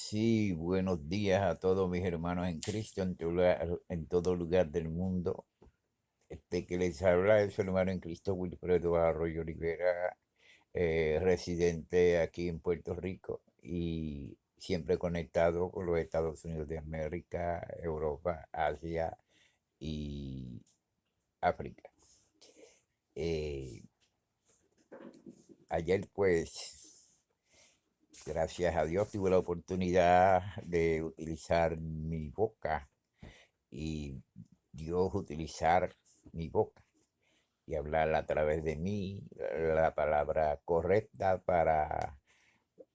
Sí, buenos días a todos mis hermanos en Cristo, en todo lugar del mundo. Este que les habla es su hermano en Cristo, Wilfredo Arroyo Rivera, residente aquí en Puerto Rico y siempre conectado con los Estados Unidos de América, Europa, Asia y África. Eh, Ayer pues, gracias a Dios, tuve la oportunidad de utilizar mi boca y Dios utilizar mi boca y hablar a través de mí la palabra correcta para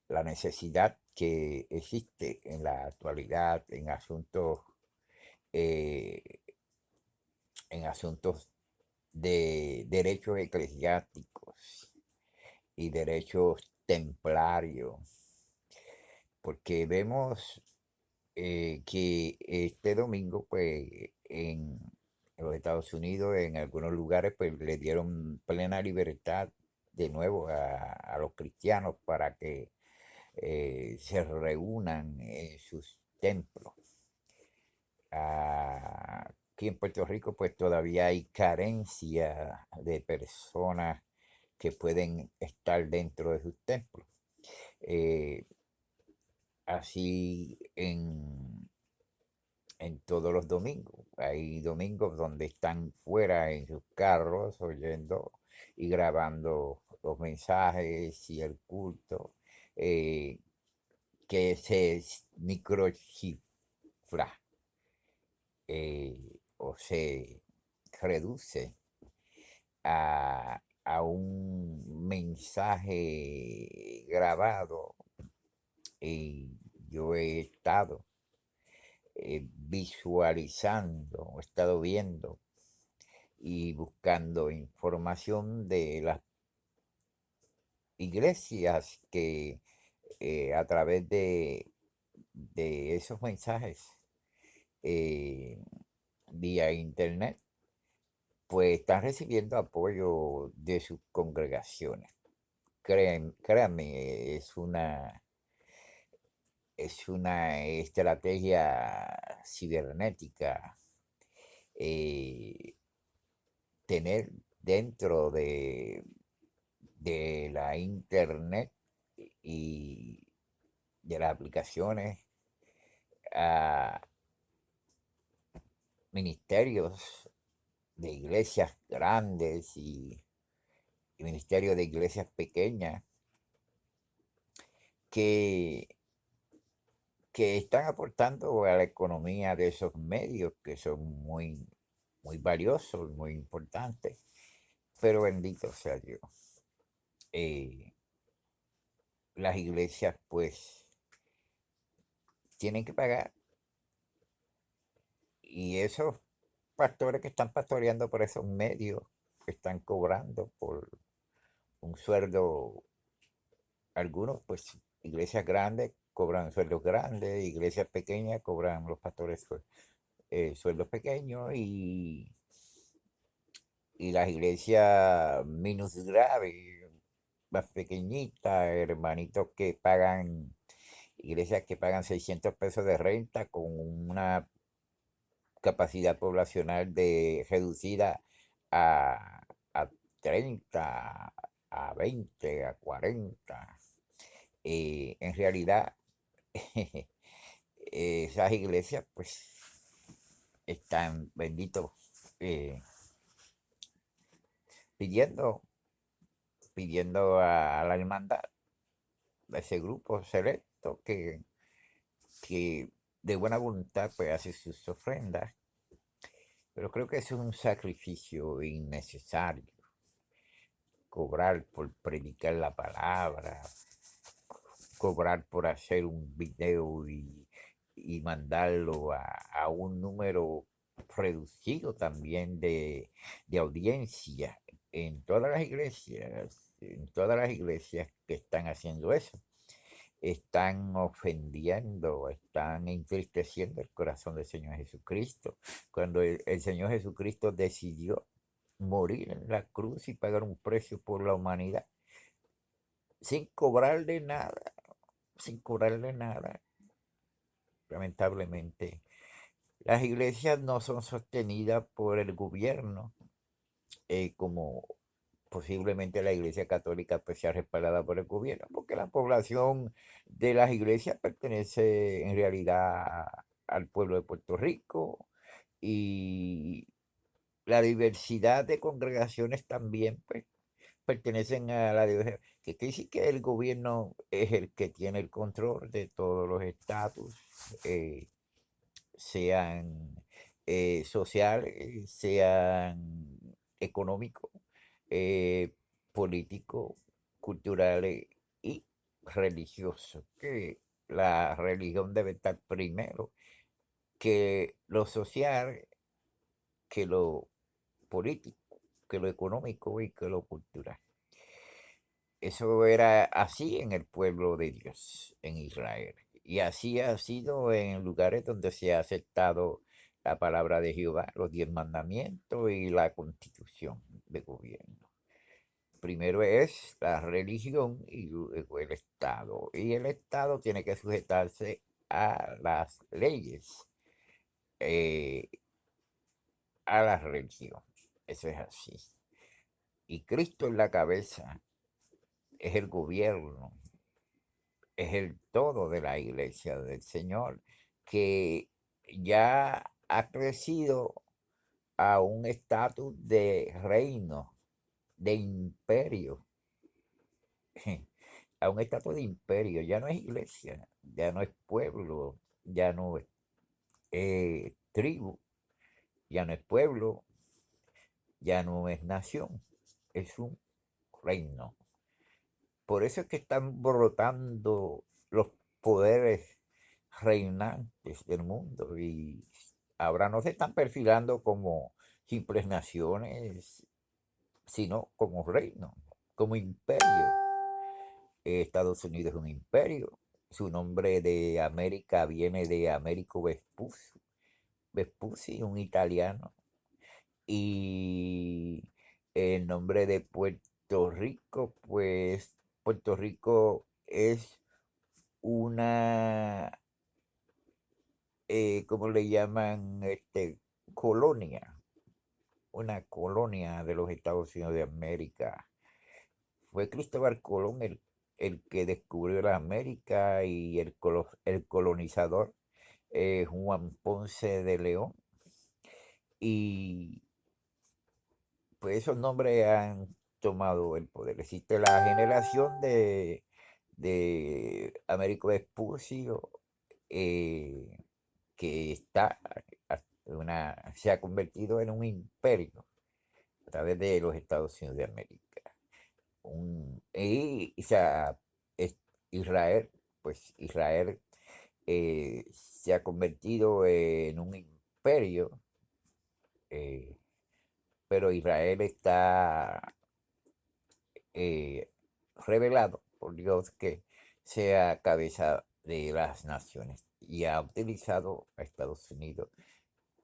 la necesidad que existe en la actualidad eh, en asuntos de derechos eclesiásticos y derechos templarios, porque vemos que este domingo, pues, en los Estados Unidos, en algunos lugares, pues, le dieron plena libertad de nuevo a los cristianos para que se reúnan en sus templos. Aquí en Puerto Rico, pues, todavía hay carencia de personas que pueden estar dentro de sus templos. Eh, Así en todos los domingos. Hay domingos donde están fuera en sus carros oyendo y grabando los mensajes y el culto, eh, que se microchifra, o se reduce a un mensaje grabado. Y yo he estado visualizando, he estado viendo y buscando información de las iglesias que a través de esos mensajes eh, vía internet, pues están recibiendo apoyo de sus congregaciones. Créanme, es una estrategia cibernética, eh, tener dentro de la internet y de las aplicaciones a ministerios de iglesias grandes y ministerios de iglesias pequeñas que, que están aportando a la economía de esos medios que son muy, muy valiosos, muy importantes, pero bendito sea Dios. Eh, las iglesias pues tienen que pagar, y esos pastores que están pastoreando por esos medios están cobrando por un sueldo. Algunos, pues, iglesias grandes cobran sueldos grandes, iglesias pequeñas cobran los pastores sueldos pequeños, y las iglesias minus graves, más pequeñitas, hermanitos que pagan, iglesias que pagan 600 pesos de renta con una capacidad poblacional reducida a 30, a 20, a 40. En realidad, esas iglesias pues están benditos, eh, pidiendo, pidiendo a la hermandad, a ese grupo selecto que de buena voluntad pues hace sus ofrendas, pero creo que es un sacrificio innecesario cobrar por predicar la palabra, cobrar por hacer un video y mandarlo a un número reducido también de audiencia en todas las iglesias que están haciendo eso. Están ofendiendo, están entristeciendo el corazón del Señor Jesucristo. Cuando el Señor Jesucristo decidió morir en la cruz y pagar un precio por la humanidad, sin cobrarle nada, sin cobrarle nada. lamentablemente. Las iglesias no son sostenidas por el gobierno, como posiblemente la Iglesia Católica pues, sea respaldada por el gobierno, porque la población de las iglesias pertenece en realidad al pueblo de Puerto Rico y la diversidad de congregaciones también pues, pertenecen a la diversidad. Que quiere decir que el gobierno es el que tiene el control de todos los estatus, eh, sean sociales, sean económicos, eh, políticos, culturales y religiosos. Que la religión debe estar primero que lo social, que lo político, que lo económico y que lo cultural. Eso era así en el pueblo de Dios, en Israel. Y así ha sido en lugares donde se ha aceptado la palabra de Jehová, los 10 mandamientos y la constitución de gobierno. Primero es la religión y luego el Estado. Y el Estado tiene que sujetarse a las leyes, eh, a la religión. Eso es así. Y Cristo en la cabeza es el gobierno, es el todo de la iglesia del Señor, que ya ha crecido a un estatus de reino, de imperio, a un estatus de imperio. Ya no es iglesia, ya no es pueblo, ya no es tribu, ya no es pueblo, ya no es nación, es un reino. Por eso es que están brotando los poderes reinantes del mundo y ahora no se están perfilando como simples naciones, sino como reinos, como imperio. Estados Unidos es un imperio. Su nombre de América viene de Américo Vespucci, Vespucci, un italiano. Y el nombre de Puerto Rico, pues Puerto Rico es una, ¿cómo le llaman? Colonia, una colonia de los Estados Unidos de América. Fue Cristóbal Colón el que descubrió la América y el colonizador Juan Ponce de León. Y pues esos nombres han tomado el poder. Existe la generación de Américo Vespucio, eh, que se ha convertido en un imperio a través de los Estados Unidos de América. O sea, es- Israel, pues Israel se ha convertido en un imperio, eh, pero Israel está eh, revelado por Dios que sea cabeza de las naciones y ha utilizado a Estados Unidos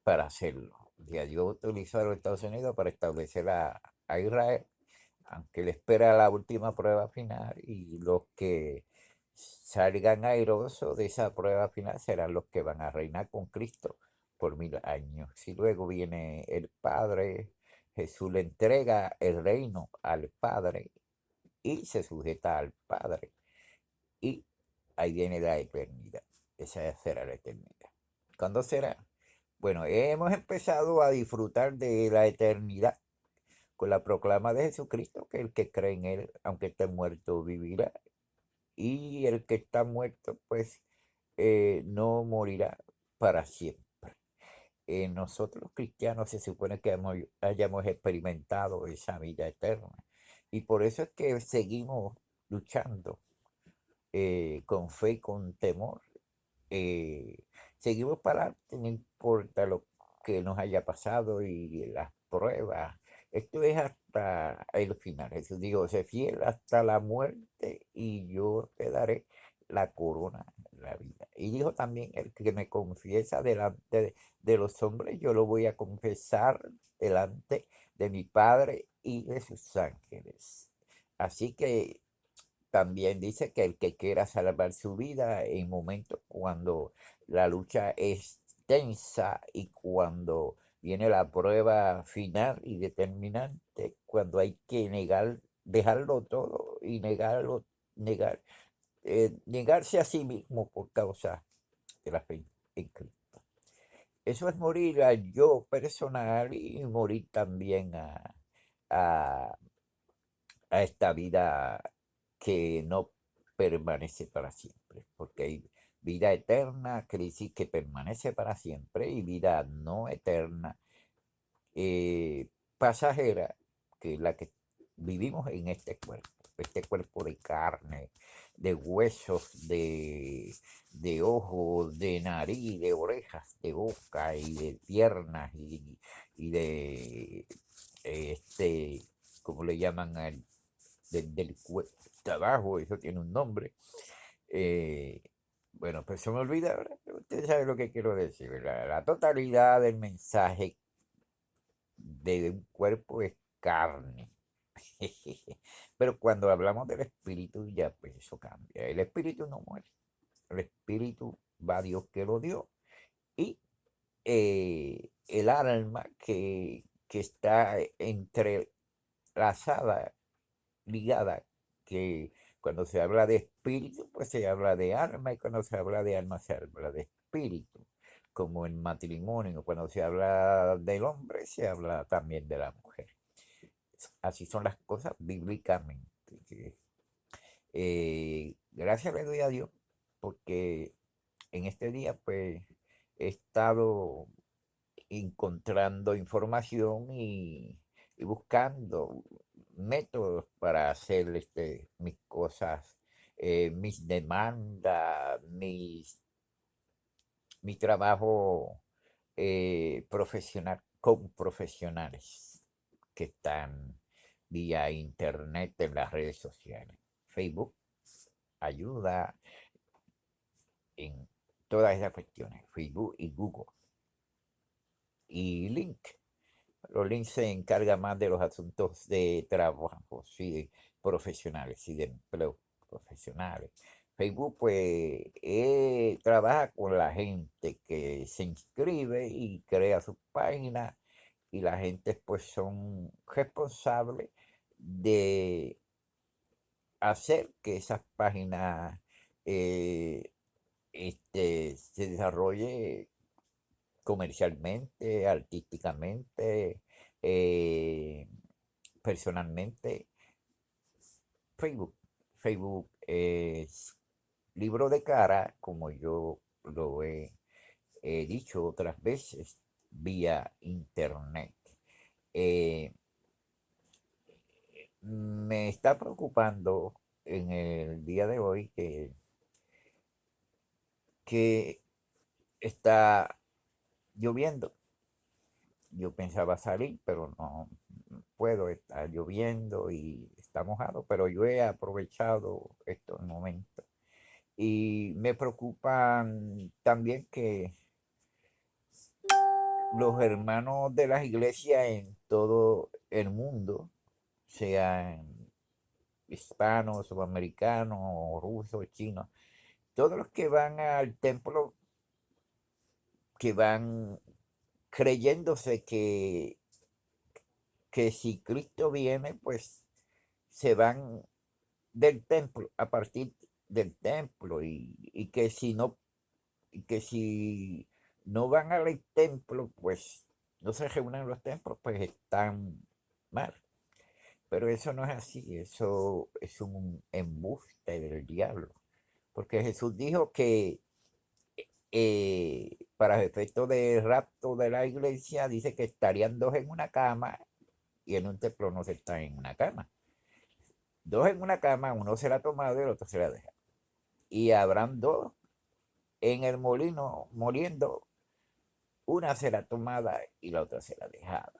para hacerlo. Ya Dios utilizó a los Estados Unidos para establecer a Israel, aunque le espera la última prueba final y los que salgan airosos de esa prueba final serán los que van a reinar con Cristo por 1000 años. Y luego viene el Padre, Jesús le entrega el reino al Padre y se sujeta al Padre. Y ahí viene la eternidad. Esa será la eternidad. ¿Cuándo será? Bueno, hemos empezado a disfrutar de la eternidad con la proclama de Jesucristo, que el que cree en Él, aunque esté muerto, vivirá. Y el que está muerto, pues no morirá para siempre. Nosotros los cristianos se supone que hayamos experimentado esa vida eterna. Y por eso es que seguimos luchando con fe y con temor. eh, Seguimos para adelante, no importa lo que nos haya pasado y las pruebas. Esto es hasta el final. Jesús dijo, sé fiel hasta la muerte y yo te daré la corona, la vida. Y dijo también, el que me confiesa delante de los hombres, yo lo voy a confesar delante de mi Padre y de sus ángeles. Así que también dice que el que quiera salvar su vida en momentos cuando la lucha es tensa y cuando viene la prueba final y determinante, cuando hay que dejarlo todo y negarse a sí mismo por causa de la fe en Cristo. Eso es morir al yo personal y morir también a, a esta vida que no permanece para siempre, porque hay vida eterna, crisis que permanece para siempre y vida no eterna, eh, pasajera, que es la que vivimos en este cuerpo de carne, de huesos, de ojos, de nariz, de orejas, de boca y de piernas y de ¿cómo le llaman del trabajo? Eso tiene un nombre. Eh, bueno, pues se me olvida ahora, pero usted sabe lo que quiero decir, ¿verdad? La totalidad del mensaje de un cuerpo es carne. Pero cuando hablamos del espíritu, ya pues eso cambia. El espíritu no muere. El espíritu va a Dios que lo dio. Y el alma que está entrelazada, ligada, que cuando se habla de espíritu, pues se habla de alma, y cuando se habla de alma, se habla de espíritu, como en matrimonio, cuando se habla del hombre, se habla también de la mujer. Así son las cosas bíblicamente. Gracias le doy a Dios, porque en este día, pues, he estado encontrando información y buscando métodos para hacer mis cosas, mis demandas, mi trabajo profesional con profesionales que están vía internet en las redes sociales. Facebook ayuda en todas esas cuestiones, Facebook y Google. Y Link. Los links se encarga más de los asuntos de trabajo, sí, profesionales y de empleo profesionales. Facebook, pues, trabaja con la gente que se inscribe y crea su página, y la gente, pues, son responsables de hacer que esas páginas se desarrolle comercialmente, artísticamente, eh, personalmente. Facebook. Facebook es libro de cara, como yo lo he dicho otras veces, vía internet. Eh, Me está preocupando en el día de hoy que está lloviendo. Yo pensaba salir, pero no puedo, estar lloviendo y está mojado, pero yo he aprovechado estos momentos. Y me preocupan también que los hermanos de las iglesias en todo el mundo, sean hispanos, sudamericanos, rusos, chinos, todos los que van al templo, que van creyéndose que si Cristo viene, pues se van del templo, a partir del templo, y que si no, y que si no van al templo, pues no se reúnen en los templos, pues están mal. Pero eso no es así, eso es un embuste del diablo. Porque Jesús dijo que para efecto de rapto de la iglesia, dice que estarían dos en una cama, y en un templo no se está en una cama. Dos en una cama, uno será tomado y el otro será dejado. Y habrán dos en el molino moliendo, una será tomada y la otra será dejada.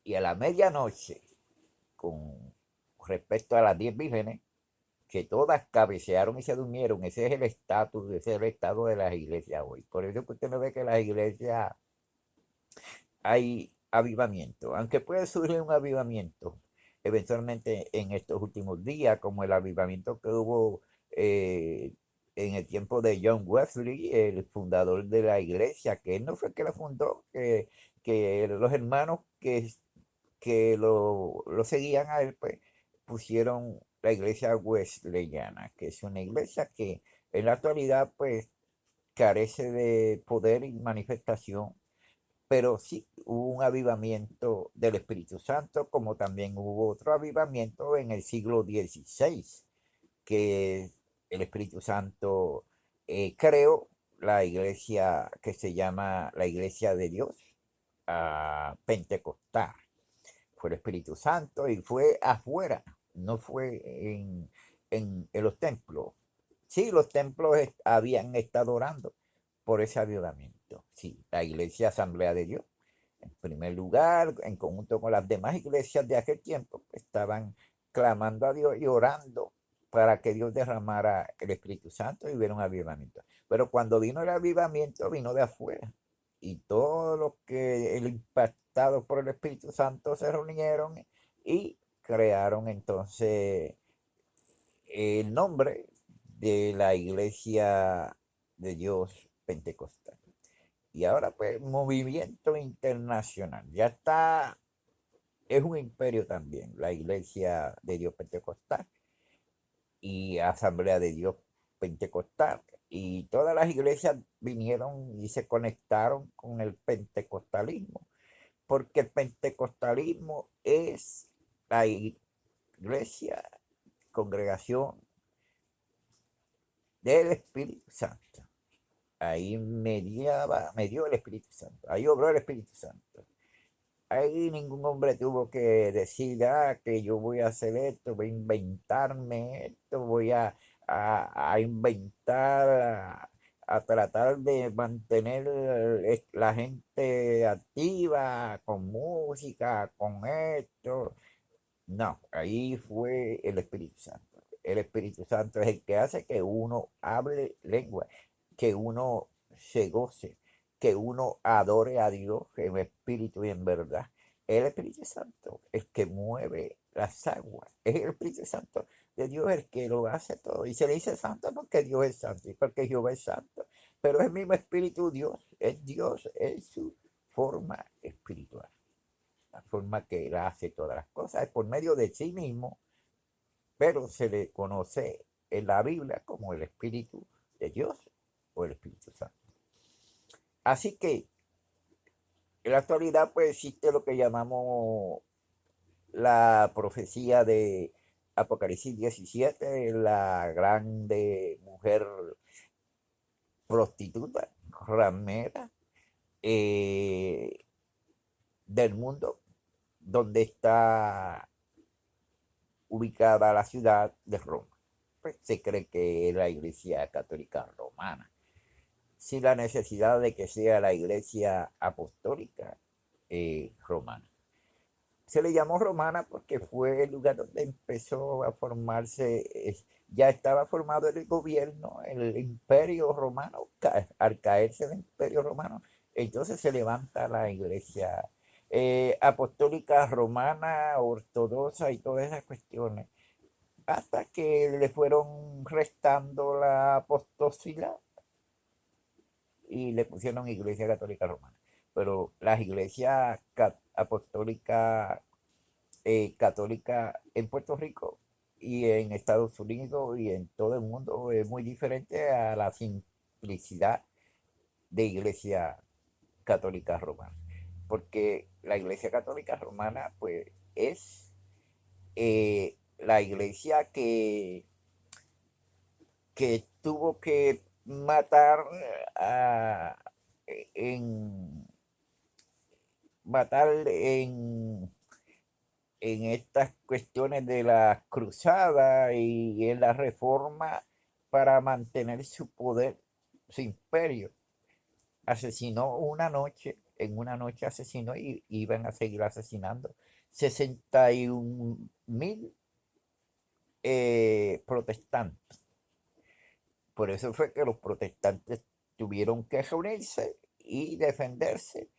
Y a la medianoche, con respecto a las 10 vírgenes, que todas cabecearon y se durmieron, ese es el estatus, ese es el estado de las iglesias hoy. Por eso que usted no ve que en las iglesias hay avivamiento, aunque puede surgir un avivamiento eventualmente en estos últimos días, como el avivamiento que hubo en el tiempo de John Wesley, el fundador de la iglesia, que él no fue el que la fundó, que los hermanos que lo seguían a él, pues pusieron la iglesia wesleyana, que es una iglesia que en la actualidad pues carece de poder y manifestación, pero sí hubo un avivamiento del Espíritu Santo, como también hubo otro avivamiento en el siglo XVI, que el Espíritu Santo creó la iglesia que se llama la Iglesia de Dios, pentecostal. Fue el Espíritu Santo y fue afuera, no fue en los templos. Sí, los templos habían estado orando por ese avivamiento. Sí, la iglesia Asamblea de Dios, en primer lugar, en conjunto con las demás iglesias de aquel tiempo, estaban clamando a Dios y orando para que Dios derramara el Espíritu Santo y hubiera un avivamiento. Pero cuando vino el avivamiento, vino de afuera. Y todos los que el impactados por el Espíritu Santo se reunieron y crearon entonces el nombre de la Iglesia de Dios Pentecostal. Y ahora pues movimiento internacional. Ya está, es un imperio también, la Iglesia de Dios Pentecostal y Asamblea de Dios Pentecostal. Y todas las iglesias vinieron y se conectaron con el pentecostalismo, porque el pentecostalismo es la iglesia, congregación del Espíritu Santo. Ahí me dio el Espíritu Santo, ahí obró el Espíritu Santo. Ahí ningún hombre tuvo que decir, que yo voy a hacer esto, voy a inventarme esto, voy a inventar, a tratar de mantener la gente activa con música, con esto. No, ahí fue el Espíritu Santo. El Espíritu Santo es el que hace que uno hable lengua, que uno se goce, que uno adore a Dios en espíritu y en verdad. El Espíritu Santo, el que mueve las aguas, es el Espíritu Santo de Dios el que lo hace todo. Y se le dice santo porque Dios es santo y porque Jehová es santo. Pero es el mismo Espíritu Dios en su forma espiritual, la forma que él hace todas las cosas, es por medio de sí mismo, pero se le conoce en la Biblia como el Espíritu de Dios o el Espíritu Santo. Así que en la actualidad pues existe lo que llamamos la profecía de Apocalipsis 17, la grande mujer prostituta, ramera, eh, del mundo, donde está ubicada la ciudad de Roma. Pues se cree que es la Iglesia Católica Romana, sin la necesidad de que sea la Iglesia Apostólica Romana. Se le llamó romana porque fue el lugar donde empezó a formarse, ya estaba formado el gobierno, el imperio romano, al caerse el imperio romano, entonces se levanta la iglesia apostólica romana, ortodoxa y todas esas cuestiones, hasta que le fueron restando la apostosidad y le pusieron Iglesia Católica Romana. Pero las iglesias apostólicas católica en Puerto Rico y en Estados Unidos y en todo el mundo es muy diferente a la simplicidad de iglesia católica romana. Porque la iglesia católica romana pues es la iglesia que tuvo que matar en matar en estas cuestiones de la cruzada y en la reforma para mantener su poder, su imperio. Asesinó en una noche asesinó y iban a seguir asesinando 61.000 protestantes. Por eso fue que los protestantes tuvieron que reunirse y defenderse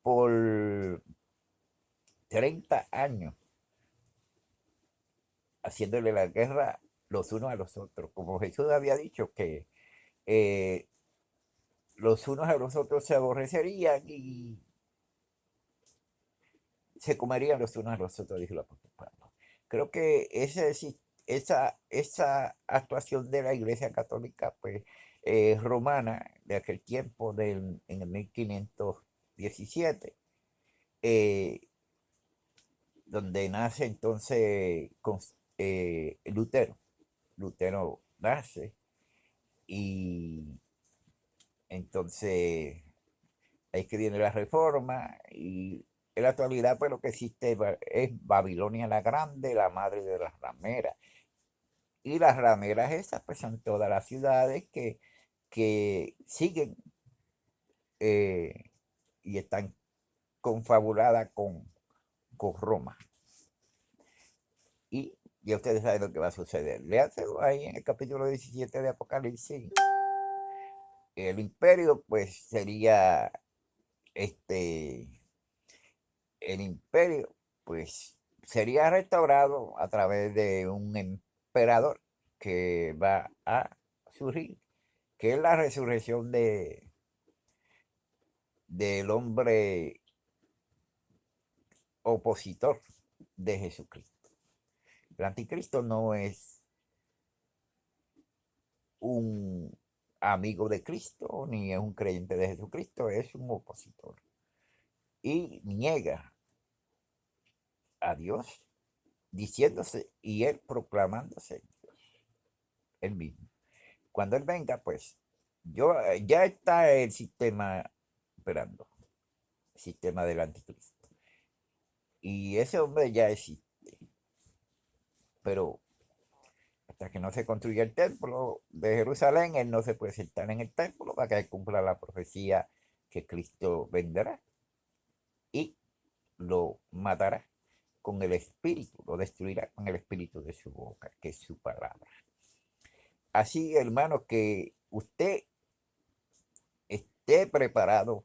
por 30 años haciéndole la guerra los unos a los otros. Como Jesús había dicho que eh, los unos a los otros se aborrecerían y se comerían los unos a los otros, dijo el apóstol Pablo. Creo que esa actuación de la Iglesia Católica, pues, romana, de aquel tiempo, en el 1517, eh, donde nace entonces Lutero. Lutero nace y entonces ahí que viene la reforma y en la actualidad pues lo que existe es Babilonia la Grande, la madre de las rameras. Y las rameras esas pues son todas las ciudades que siguen eh, y están confabuladas con Roma. Y ya ustedes saben lo que va a suceder. Léanselo ahí en el capítulo 17 de Apocalipsis. El imperio pues sería este, el imperio pues sería restaurado a través de un emperador que va a surgir, que es la resurrección del hombre opositor de Jesucristo. El anticristo no es un amigo de Cristo ni es un creyente de Jesucristo, es un opositor y niega a Dios diciéndose y él proclamándose él mismo. Cuando él venga, pues ya está el sistema operando, el sistema del anticristo. Y ese hombre ya existe, pero hasta que no se construya el templo de Jerusalén, él no se puede sentar en el templo para que cumpla la profecía que Cristo vendrá y lo matará con el espíritu, lo destruirá con el espíritu de su boca, que es su palabra. Así, hermano, que usted esté preparado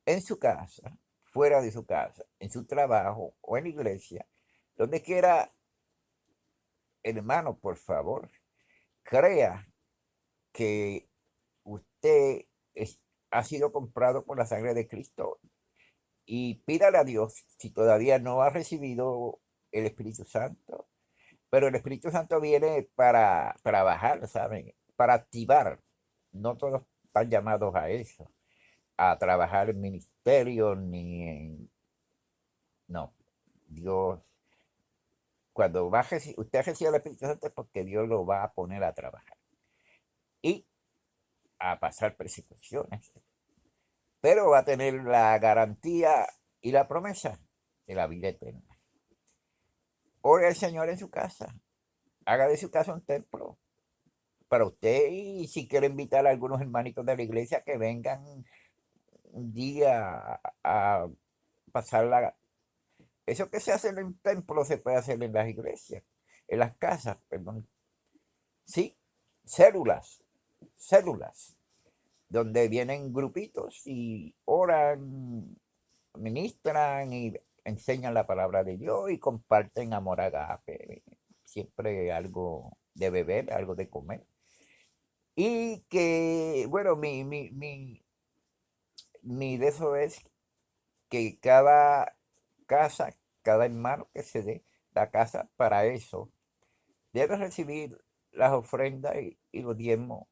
en su casa, fuera de su casa, en su trabajo o en la iglesia, donde quiera, hermano, por favor, crea que usted ha sido comprado por la sangre de Cristo y pídale a Dios si todavía no ha recibido el Espíritu Santo, pero el Espíritu Santo viene para trabajar, ¿saben? Para activar. No todos están llamados a eso, a trabajar en ministerio ni en... No, Dios, cuando usted recibe el Espíritu Santo es porque Dios lo va a poner a trabajar y a pasar persecuciones, pero va a tener la garantía y la promesa de la vida eterna. Ore al Señor en su casa, haga de su casa un templo para usted y si quiere invitar a algunos hermanitos de la iglesia que vengan un día a pasar la... Eso que se hace en el templo se puede hacer en las iglesias, en las casas, perdón. Sí, células, células, donde vienen grupitos y oran, ministran y enseñan la palabra de Dios y comparten amor agape, siempre algo de beber, algo de comer. Y que, bueno, mi de eso es que cada casa, cada hermano que se dé la casa para eso, debe recibir las ofrendas y los diezmos,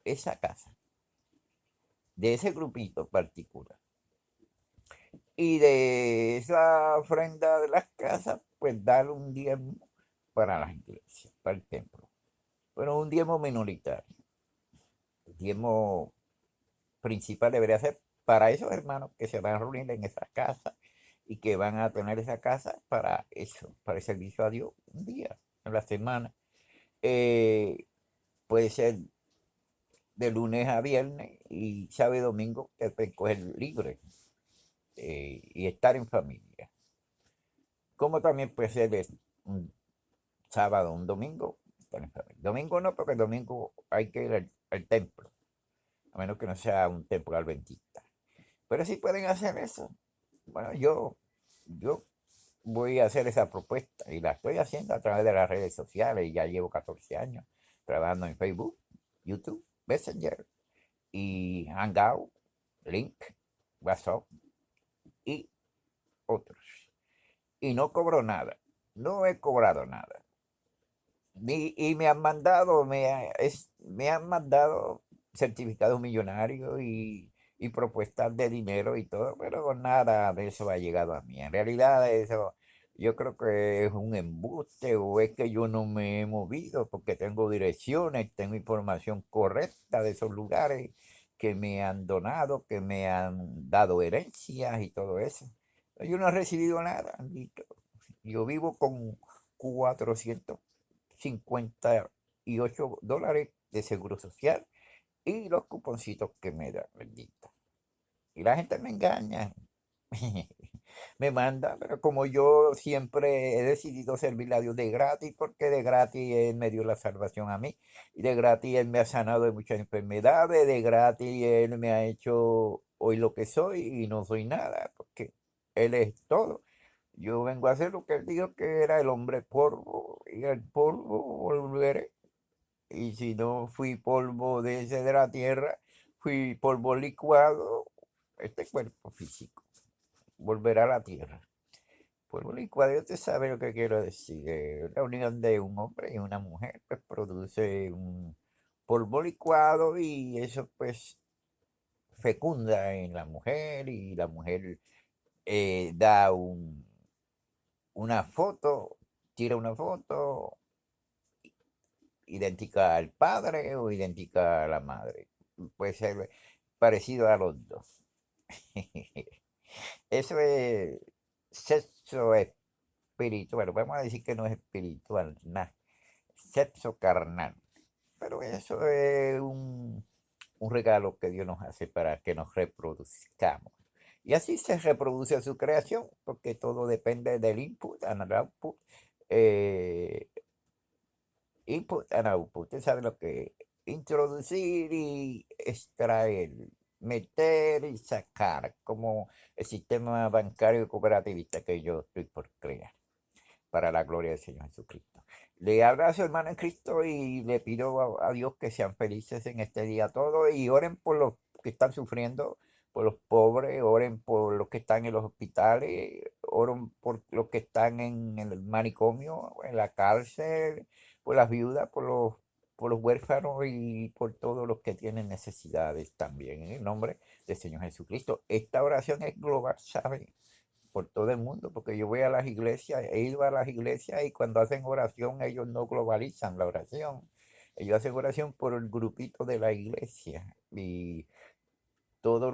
esa casa, de ese grupito particular. Y de esa ofrenda de las casas, pues dar un diezmo para las iglesias, para el templo. Pero un diezmo minoritario. El diezmo principal debería ser para esos hermanos que se van a reunir en esa casa y que van a tener esa casa para eso, para el servicio a Dios un día en la semana. Eh, Puede ser de lunes a viernes y sábado y domingo que pueden coger libre y estar en familia. Como también puede ser de un sábado, un domingo, estar en familia. Domingo no, porque el domingo hay que ir al templo, a menos que no sea un templo adventista. Pero sí pueden hacer eso. Bueno, yo voy a hacer esa propuesta y la estoy haciendo a través de las redes sociales y ya llevo 14 años trabajando en Facebook, YouTube. Messenger y Hangout, Link, WhatsApp y otros. Y no cobro nada. No he cobrado nada. Y me han mandado, me han mandado certificados millonarios y propuestas de dinero y todo, pero nada de eso ha llegado a mí. En realidad eso yo creo que es un embuste o es que yo no me he movido porque tengo direcciones, tengo información correcta de esos lugares que me han donado, que me han dado herencias y todo eso. Yo no he recibido nada. Yo vivo con 458 dólares de seguro social y los cuponcitos que me da, bendito. Y la gente me engaña, me manda, pero como yo siempre he decidido servirle a Dios de gratis, porque de gratis Él me dio la salvación a mí, y de gratis Él me ha sanado de muchas enfermedades, de gratis Él me ha hecho hoy lo que soy y no soy nada, porque Él es todo. Yo vengo a hacer lo que Él dijo que era el hombre polvo, y el polvo volveré. Y si no fui polvo de ese de la tierra, fui polvo licuado, este cuerpo físico volverá a la tierra. Polvo licuado, usted sabe lo que quiero decir. La unión de un hombre y una mujer pues, produce un polvo licuado y eso pues fecunda en la mujer y la mujer da una foto, tira una foto idéntica al padre o idéntica a la madre. Puede ser parecido a los dos. Eso es sexo espiritual. Vamos a decir que no es espiritual, nada. Sexo carnal. Pero eso es un regalo que Dios nos hace para que nos reproduzcamos. Y así se reproduce su creación, porque todo depende del input and output. Eh, Input and output. Usted sabe lo que es introducir y extraer, meter y sacar, como el sistema bancario cooperativista que yo estoy por crear, para la gloria del Señor Jesucristo. Le habla a su hermano en Cristo y le pido a Dios que sean felices en este día todos y oren por los que están sufriendo, por los pobres, oren por los que están en los hospitales, oren por los que están en el manicomio, en la cárcel, por las viudas, por los huérfanos y por todos los que tienen necesidades también, en el nombre del Señor Jesucristo. Esta oración es global, ¿saben? Por todo el mundo, porque yo voy a las iglesias, he ido a las iglesias y cuando hacen oración ellos no globalizan la oración. Ellos hacen oración por el grupito de la iglesia y todo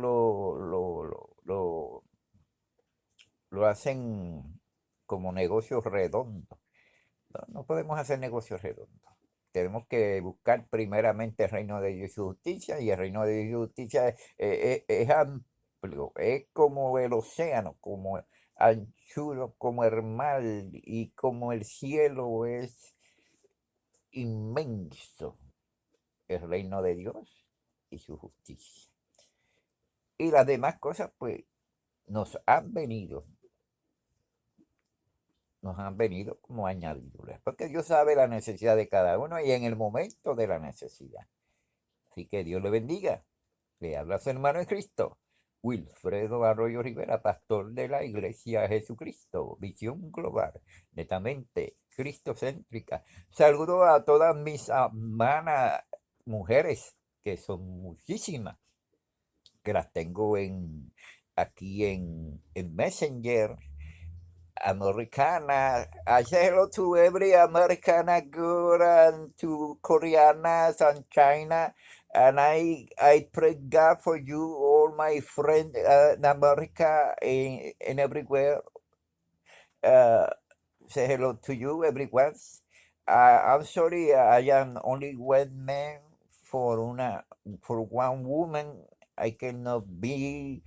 lo hacen como negocios redondos. No, no podemos hacer negocios redondos. Tenemos que buscar primeramente el reino de Dios y su justicia, y el reino de Dios y su justicia es amplio, es como el océano, como anchuro, como el mar, y como el cielo es inmenso, el reino de Dios y su justicia. Y las demás cosas, pues, nos han venido, nos han venido como añadiduras, porque Dios sabe la necesidad de cada uno y en el momento de la necesidad. Así que Dios le bendiga. Le habla su hermano en Cristo, Wilfredo Arroyo Rivera, pastor de la Iglesia Jesucristo, visión global, netamente cristocéntrica. Saludo a todas mis hermanas mujeres, que son muchísimas, que las tengo aquí en Messenger, Americana. I say hello to every Americana girl and to Koreanas and China. And I pray God for you, all my friends in America and everywhere. Uh, say hello to you, everyone. I'm sorry, I am only one man for one woman. I cannot be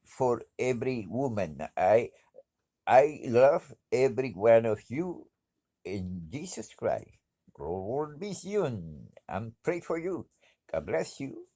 for every woman. I love every one of you in Jesus Christ. Lord be soon and pray for you. God bless you.